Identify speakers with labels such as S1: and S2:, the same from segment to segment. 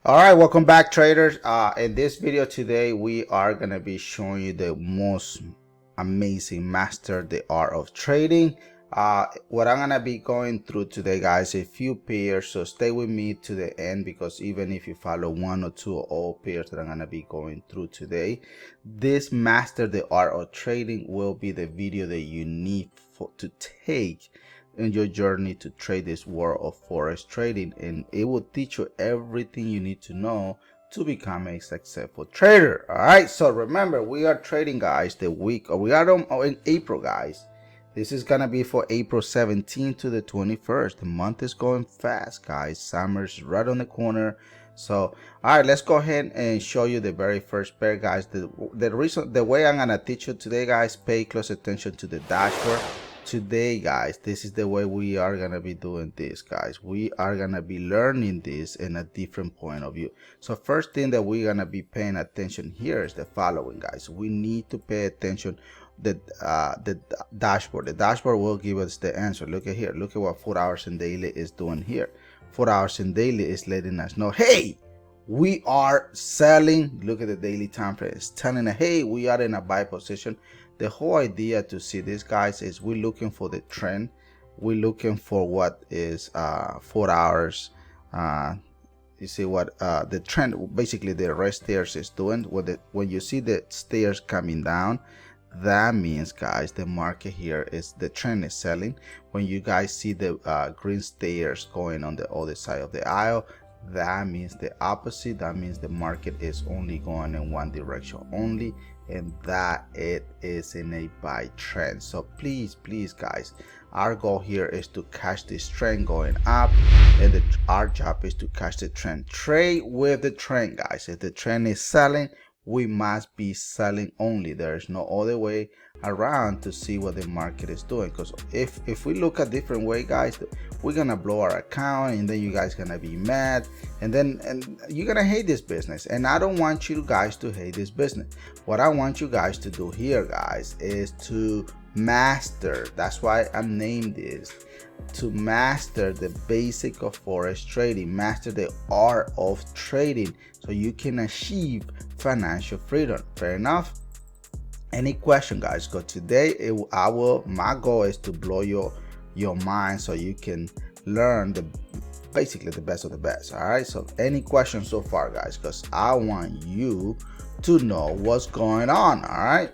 S1: All right, welcome back, traders. In this video today, we are gonna be showing you the most amazing master the art of trading. What I'm gonna be going through today, guys, a few pairs, so stay with me to the end, because even if you follow one or two or all pairs that I'm gonna be going through today, this master the art of trading will be the video that you need to take in your journey to trade this world of forex trading, and it will teach you everything you need to know to become a successful trader. All right, so remember, we are trading, guys, the week, or we are in April, guys. This is gonna be for April 17th to the 21st. The month is going fast, guys. Summer's right on the corner. So all right, let's go ahead and show you the very first pair, guys. The way I'm gonna teach you today, guys, pay close attention to the dashboard. Today, guys, this is the way we are gonna be doing this, guys. We are gonna be learning this in a different point of view. So first thing that we're gonna be paying attention here is the following, guys. We need to pay attention the dashboard. The dashboard will give us the answer. Look at here. Look at what 4 hours and daily is doing here. 4 hours and daily is letting us know, hey, we are selling. Look at the daily time frame. It's telling us, hey, we are in a buy position. The whole idea to see this, guys, is we're looking for the trend. We're looking for what is 4 hours. You see what the trend, basically the red stairs is doing. When you see the stairs coming down, that means, guys, the market here is the trend is selling. When you guys see the green stairs going on the other side of the aisle, that means the opposite. That means the market is only going in one direction only, and that it is in a buy trend. So please, guys, our goal here is to catch this trend going up, and our job is to catch the trend. Trade with the trend, guys. If the trend is selling, we must be selling only. There is no other way around to see what the market is doing, because if we look a different way, guys, we're gonna blow our account, and then you guys gonna be mad, and you're gonna hate this business. And I don't want you guys to hate this business. What I want you guys to do here, guys, is to master. That's why I'm named this, to master the basic of forex trading, master the art of trading, so you can achieve financial freedom. Fair enough? Any question, guys? Because today my goal is to blow your mind, so you can learn basically the best of the best. All right, so any questions so far, guys? Because I want you to know what's going on. All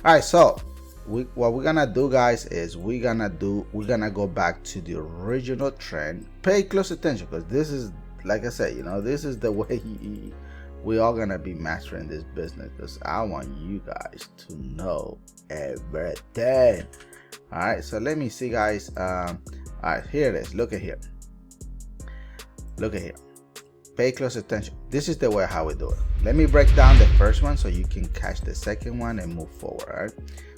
S1: right, so what we're gonna do, guys, is we're gonna go back to the original trend. Pay close attention, because this is, like I said, this is the way we all gonna be mastering this business, because I want you guys to know everything. All right, so let me see, guys. All right, here it is. Look at here. Pay close attention. This is the way how we do it. Let me break down the first one so you can catch the second one and move forward. All right,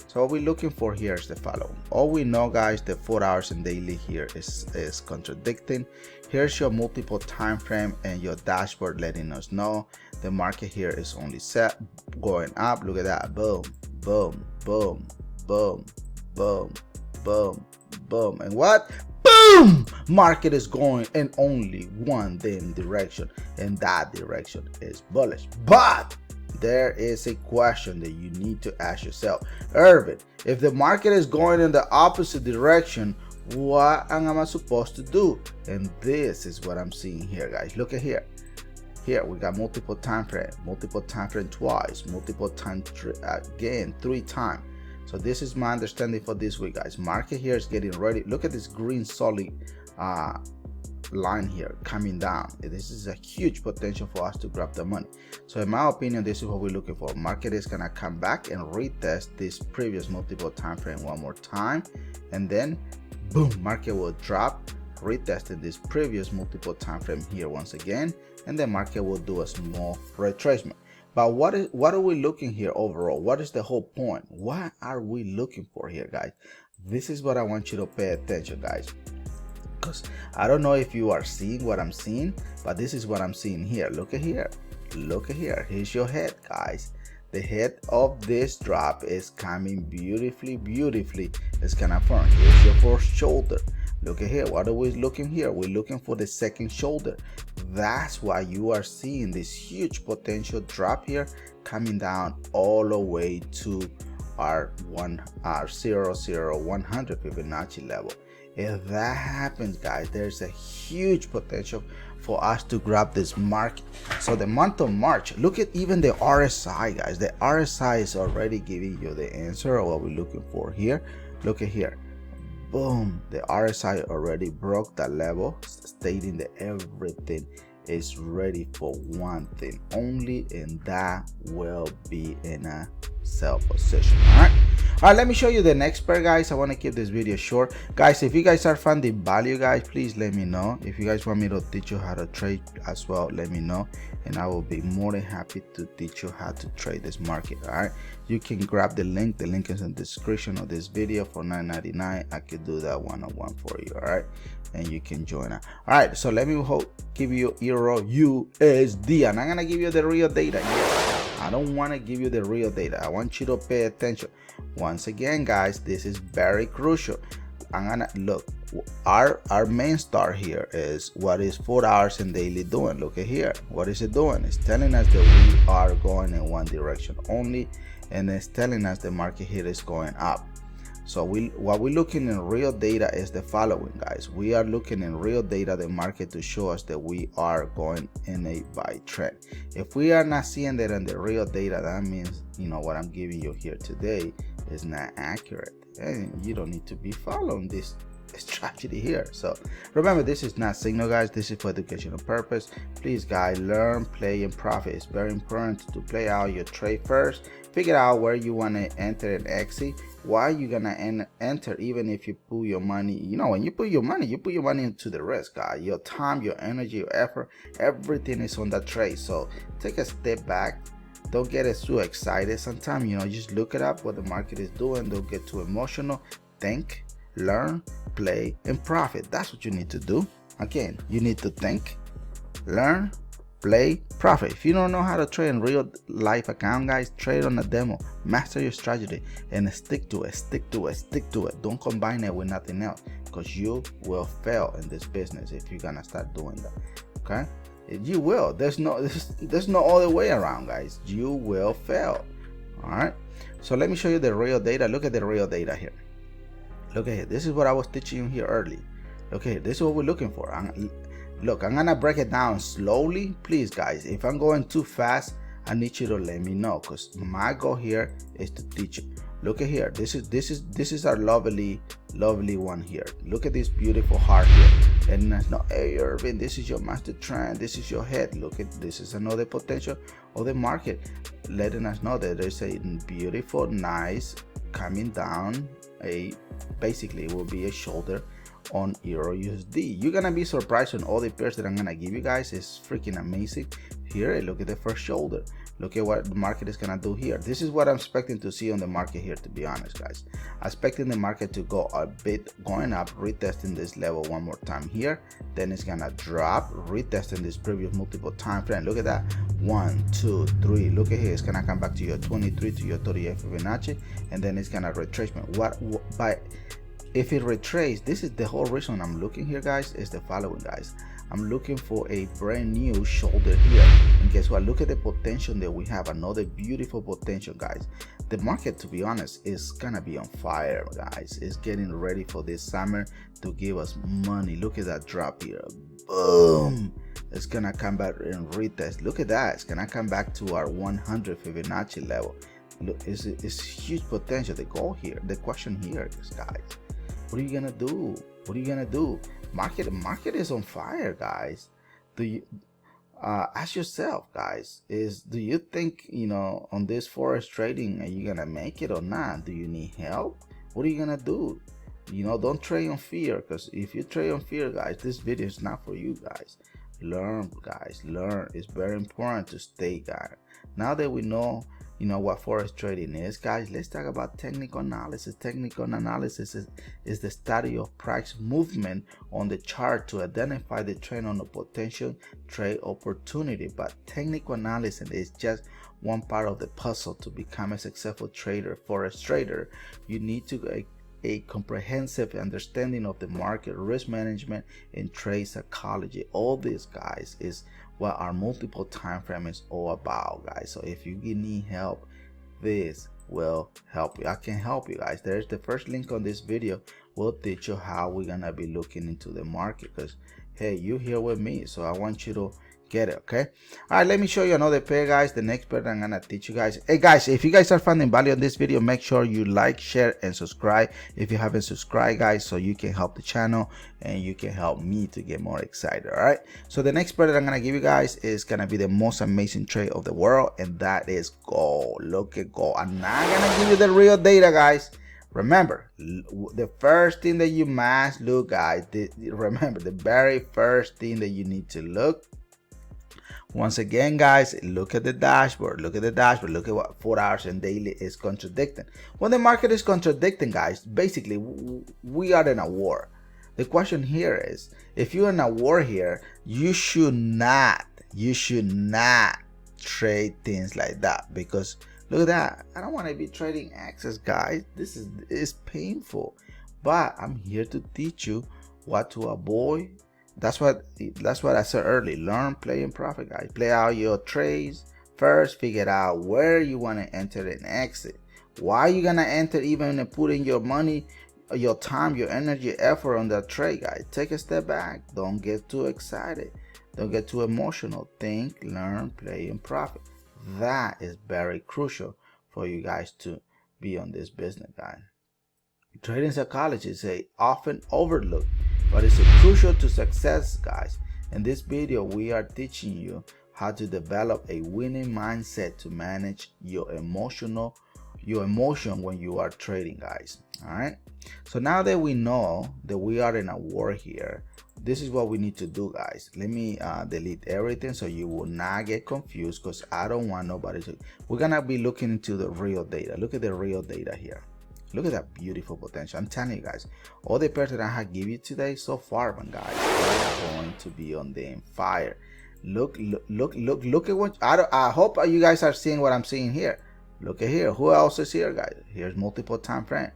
S1: so what we're looking for here is the following. All we know, guys, the 4 hours and daily here is contradicting. Here's your multiple time frame and your dashboard letting us know the market here is only set going up. Look at that. Boom, boom, boom, boom, boom, boom, boom, and what? Boom! Market is going in only one damn direction, and that direction is bullish. But there is a question that you need to ask yourself. Erving, if the market is going in the opposite direction, what am I supposed to do? And this is what I'm seeing here, guys. Look at here. Here we got multiple time frame twice, multiple time again 3 times. So this is my understanding for this week, guys. Market here is getting ready. Look at this green solid line here coming down. This is a huge potential for us to grab the money. So in my opinion, this is what we're looking for. Market is gonna come back and retest this previous multiple time frame one more time, and then boom, market will drop, retesting this previous multiple time frame here once again, and the market will do a small retracement. But what are we looking here overall? What is the whole point? What are we looking for here, guys? This is what I want you to pay attention, guys, because I don't know if you are seeing what I'm seeing, but this is what I'm seeing here. Look at here. Here's your head, guys. The head of this drop is coming beautifully. It's gonna form. Here's your first shoulder. Look at here. What are we looking here? We're looking for the second shoulder. That's why you are seeing this huge potential drop here, coming down all the way to our 100 Fibonacci level. If that happens, guys, there's a huge potential for us to grab this market. So the month of March, look at even the RSI, guys. The RSI is already giving you the answer of what we're looking for here. Look at here. Boom, the RSI already broke that level, stating that everything is ready for one thing only, and that will be in a sell position. All right, let me show you the next pair, guys. I want to keep this video short, guys. If you guys are finding value, guys, please let me know. If you guys want me to teach you how to trade as well, let me know, and I will be more than happy to teach you how to trade this market. All right, you can grab the link is in the description of this video for $9.99. I could do that one-on-one for you. All right, and you can join us. All right, so let me give you Euro USD, and I'm gonna give you the real data here. I don't want to give you the real data. I want you to pay attention. Once again, guys, this is very crucial. I'm gonna look. Our main star here is what is 4 hours and daily doing. Look at here. What is it doing? It's telling us that we are going in one direction only, and it's telling us the market here is going up. So what we're looking in real data is the following, guys. We are looking in real data, the market, to show us that we are going in a buy trend. If we are not seeing that in the real data, that means, you know, what I'm giving you here today is not accurate, and you don't need to be following this strategy here. So remember, this is not signal, guys. This is for educational purpose. Please, guys, learn, play, and profit. It's very important to play out your trade first. Figure out where you want to enter and exit. Why you gonna enter, even if you put your money, you know, when you put your money into the risk, guys. Your time, your energy, your effort, everything is on that trade. So take a step back. Don't get too excited. Sometimes, you know, just look it up what the market is doing. Don't get too emotional. Think, learn, play, and profit. That's what you need to do. Again, you need to think, learn, play, profit. If you don't know how to trade in real life account, guys, trade on a demo. Master your strategy and stick to it. Don't combine it with nothing else, because you will fail in this business if you're gonna start doing that. Okay, you will. There's no other way around, guys. You will fail. All right, so let me show you the real data. Look at the real data here. Look at here. This is what I was teaching you here early. Okay, this is what we're looking for. Look, I'm gonna break it down slowly. Please, guys, if I'm going too fast, I need you to let me know, because my goal here is to teach you. Look at here. This is our lovely one here. Look at this beautiful heart here. And it's not, hey, Erving, this is your master trend. This is your head. Look at this is another potential of the market, letting us know that there's a beautiful, nice coming down. Basically it will be a shoulder on Euro USD. You're gonna be surprised on all the pairs that I'm gonna give you guys. It's freaking amazing. Here, look at the first shoulder. Look at what the market is gonna do here. This is what I'm expecting to see on the market here, to be honest, guys. I'm expecting the market to go a bit, going up, retesting this level one more time here. Then it's gonna drop, retesting this previous multiple time frame. Look at that. 1, 2, 3. Look at here. It's gonna come back to your 23 to your 38 Fibonacci, and then it's gonna retracement. If it retraces, this is the whole reason I'm looking here, guys, is the following, guys. I'm looking for a brand new shoulder here, and guess what? Look at the potential that we have. Another beautiful potential, guys. The market, to be honest, is gonna be on fire, guys. It's getting ready for this summer to give us money. Look at that drop here. Boom. It's gonna come back and retest. Look at that. It's gonna come back to our 100 Fibonacci level. Look, it's huge potential. The goal here, the question here is, guys, what are you gonna do? What are you gonna do? Market is on fire, guys. Do you ask yourself, guys, do you think, you know, on this forex trading, are you gonna make it or not? Do you need help? What are you gonna do? You know, don't trade on fear, because if you trade on fear, guys, this video is not for you, guys. Learn, guys, learn. It's very important to stay, guys. Now that we know, you know, what forex trading is, guys, let's talk about technical analysis. Technical analysis is the study of price movement on the chart to identify the trend on a potential trade opportunity. But technical analysis is just one part of the puzzle to become a successful trader, forex trader. You need to a comprehensive understanding of the market, risk management, and trade psychology. All this, guys, is what our multiple time frame is all about, guys. So if you need help, this will help you. I can help you, guys. There's the first link on this video. Will teach you how we're gonna be looking into the market, because hey, you here with me, so I want you to get it. Okay, all right, let me show you another pair, guys. The next pair I'm gonna teach you guys. Hey guys, if you guys are finding value on this video, make sure you like, share, and subscribe if you haven't subscribed, guys, so you can help the channel and you can help me to get more excited. All right, so the next pair that I'm gonna give you guys is gonna be the most amazing trade of the world, and that is gold. Look at gold. I'm not gonna give you the real data, guys. Remember, the first thing that you must look, guys, remember the very first thing that you need to look. Once again, guys, look at the dashboard. Look at the dashboard. Look at what 4 hours and daily is contradicting. When the market is contradicting, guys, basically we are in a war. The question here is, if you're in a war here, you should not trade things like that, because look at that. I don't want to be trading access, guys. This is painful, but I'm here to teach you what to avoid. That's what I said earlier. Learn, play, and profit, guys. Play out your trades first. Figure out where you want to enter and exit. Why you gonna enter, even put in your money, your time, your energy, effort on that trade, guys. Take a step back. Don't get too excited. Don't get too emotional. Think, learn, play, and profit. That is very crucial for you guys to be on this business, guys. Trading psychology is often overlooked, but it's crucial to success, guys. In this video, we are teaching you how to develop a winning mindset to manage your emotion when you are trading, guys. All right. So now that we know that we are in a war here, this is what we need to do, guys. Let me delete everything so you will not get confused, because I don't want nobody to. We're gonna be looking into the real data. Look at the real data here. Look at that beautiful potential. I'm telling you, guys, all the pairs that I have given you today so far, man, guys, are going to be on the fire. Look at what I hope you guys are seeing what I'm seeing here. Look at here. Who else is here, guys? Here's multiple time frame.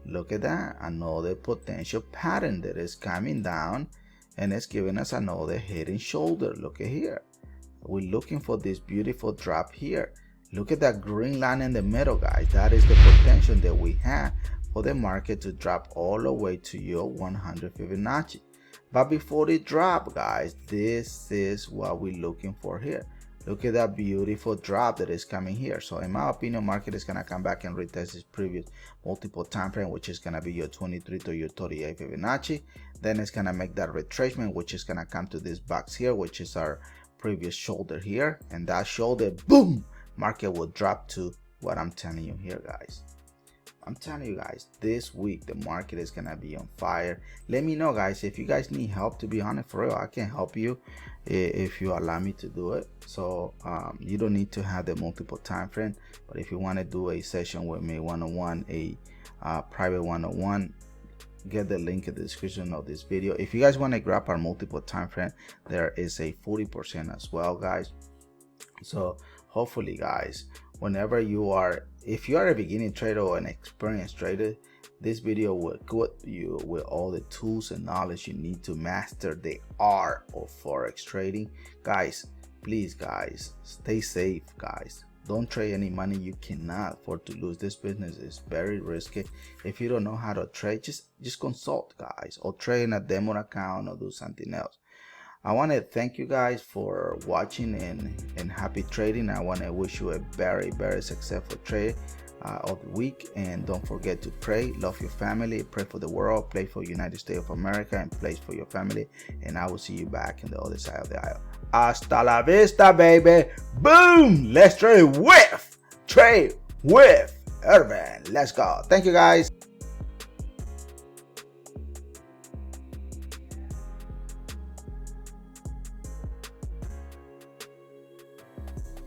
S1: Look at that. Another potential pattern that is coming down, and it's giving us another head and shoulder. Look at here. We're looking for this beautiful drop here. Look at that green line in the middle, guys. That is the potential that we have for the market to drop all the way to your 100 Fibonacci. But before it drop, guys, this is what we're looking for here. Look at that beautiful drop that is coming here. So in my opinion, market is going to come back and retest this previous multiple time frame, which is going to be your 23 to your 38 Fibonacci. Then it's going to make that retracement, which is going to come to this box here, which is our previous shoulder here. And that shoulder, boom, market will drop to what I'm telling you here, guys. I'm telling you guys, this week the market is gonna be on fire. Let me know, guys, if you guys need help. To be honest, for real, I can help you if you allow me to do it. So you don't need to have the multiple time frame, but if you want to do a session with me one-on-one, a private one-on-one, get the link in the description of this video. If you guys want to grab our multiple time frame, there is a 40% as well, guys. So hopefully, guys, whenever you are, if you are a beginning trader or an experienced trader, this video will equip you with all the tools and knowledge you need to master the art of forex trading. Guys, please, guys, stay safe, guys. Don't trade any money you cannot afford to lose. This business is very risky. If you don't know how to trade, just consult, guys, or trade in a demo account or do something else. I want to thank you guys for watching and happy trading. I want to wish you a very, very successful trade of the week. And don't forget to pray, love your family, pray for the world, play for United States of America, and play for your family. And I will see you back in the other side of the aisle. Hasta la vista, baby. Boom. Let's trade with Erving. Let's go. Thank you, guys.